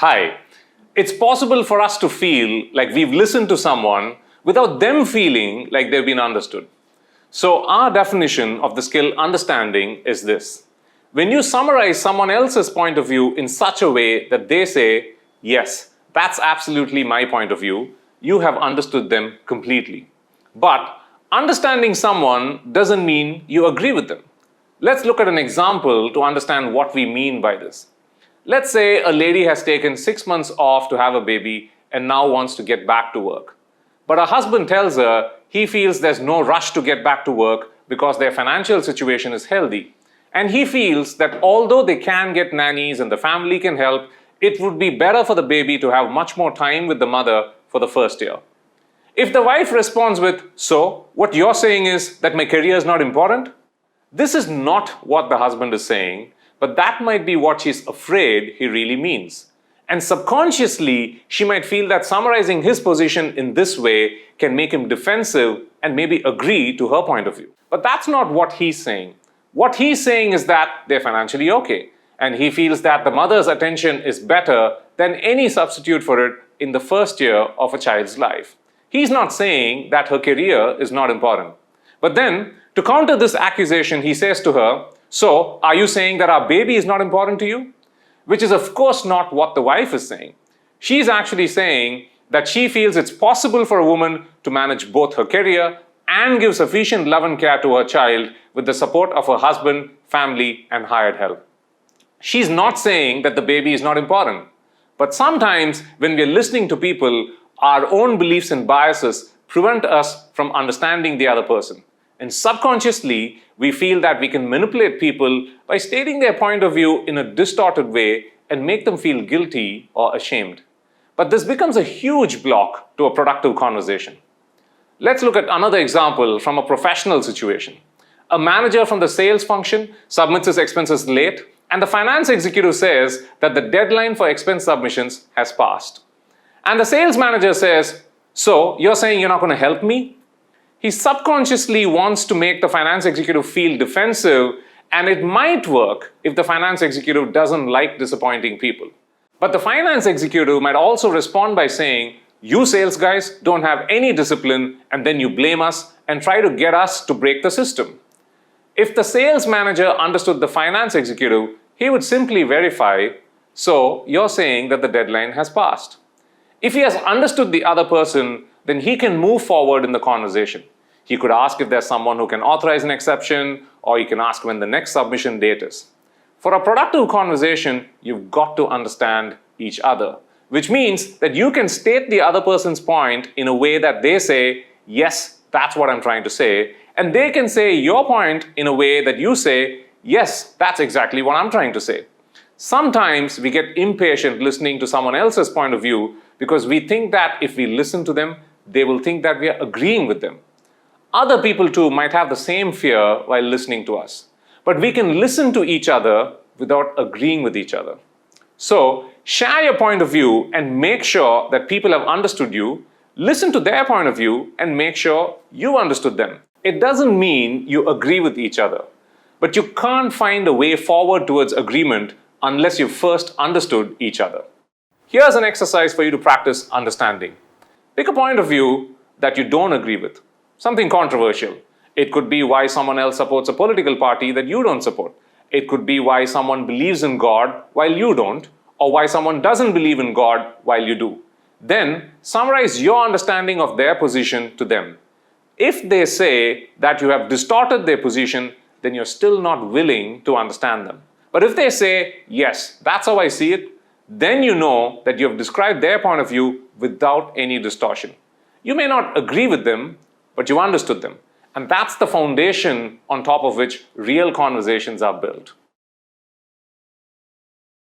Hi. It's possible for us to feel like we've listened to someone without them feeling like they've been understood. So our definition of the skill understanding is this. When you summarize someone else's point of view in such a way that they say, yes, that's absolutely my point of view, you have understood them completely. But understanding someone doesn't mean you agree with them. Let's look at an example to understand what we mean by this. Let's say a lady has taken 6 months off to have a baby and now wants to get back to work. But her husband tells her he feels there's no rush to get back to work because their financial situation is healthy. And he feels that although they can get nannies and the family can help, it would be better for the baby to have much more time with the mother for the first year. If the wife responds with, so, what you're saying is that my career is not important? This is not what the husband is saying, but that might be what she's afraid he really means. And subconsciously, she might feel that summarizing his position in this way can make him defensive and maybe agree to her point of view. But that's not what he's saying. What he's saying is that they're financially okay, and he feels that the mother's attention is better than any substitute for it in the first year of a child's life. He's not saying that her career is not important. But then, to counter this accusation, he says to her, so, are you saying that our baby is not important to you? Which is of course not what the wife is saying. She's actually saying that she feels it's possible for a woman to manage both her career and give sufficient love and care to her child with the support of her husband, family, and hired help. She's not saying that the baby is not important. But sometimes when we're listening to people, our own beliefs and biases prevent us from understanding the other person. And subconsciously, we feel that we can manipulate people by stating their point of view in a distorted way and make them feel guilty or ashamed. But this becomes a huge block to a productive conversation. Let's look at another example from a professional situation. A manager from the sales function submits his expenses late, and the finance executive says that the deadline for expense submissions has passed. And the sales manager says, so you're saying you're not going to help me? He subconsciously wants to make the finance executive feel defensive, and it might work if the finance executive doesn't like disappointing people. But the finance executive might also respond by saying, you sales guys don't have any discipline, and then you blame us and try to get us to break the system. If the sales manager understood the finance executive, he would simply verify, so you're saying that the deadline has passed. If he has understood the other person, then he can move forward in the conversation. He could ask if there's someone who can authorize an exception, or he can ask when the next submission date is. For a productive conversation, you've got to understand each other, which means that you can state the other person's point in a way that they say, yes, that's what I'm trying to say, and they can say your point in a way that you say, yes, that's exactly what I'm trying to say. Sometimes we get impatient listening to someone else's point of view because we think that if we listen to them, they will think that we are agreeing with them. Other people too might have the same fear while listening to us. But we can listen to each other without agreeing with each other. So, share your point of view and make sure that people have understood you. Listen to their point of view and make sure you understood them. It doesn't mean you agree with each other. But you can't find a way forward towards agreement unless you first understood each other. Here's an exercise for you to practice understanding. Pick a point of view that you don't agree with. Something controversial. It could be why someone else supports a political party that you don't support. It could be why someone believes in God while you don't, or why someone doesn't believe in God while you do. Then summarize your understanding of their position to them. If they say that you have distorted their position, then you're still not willing to understand them. But if they say, yes, that's how I see it, then you know that you have described their point of view without any distortion. You may not agree with them, but you understood them. And that's the foundation on top of which real conversations are built.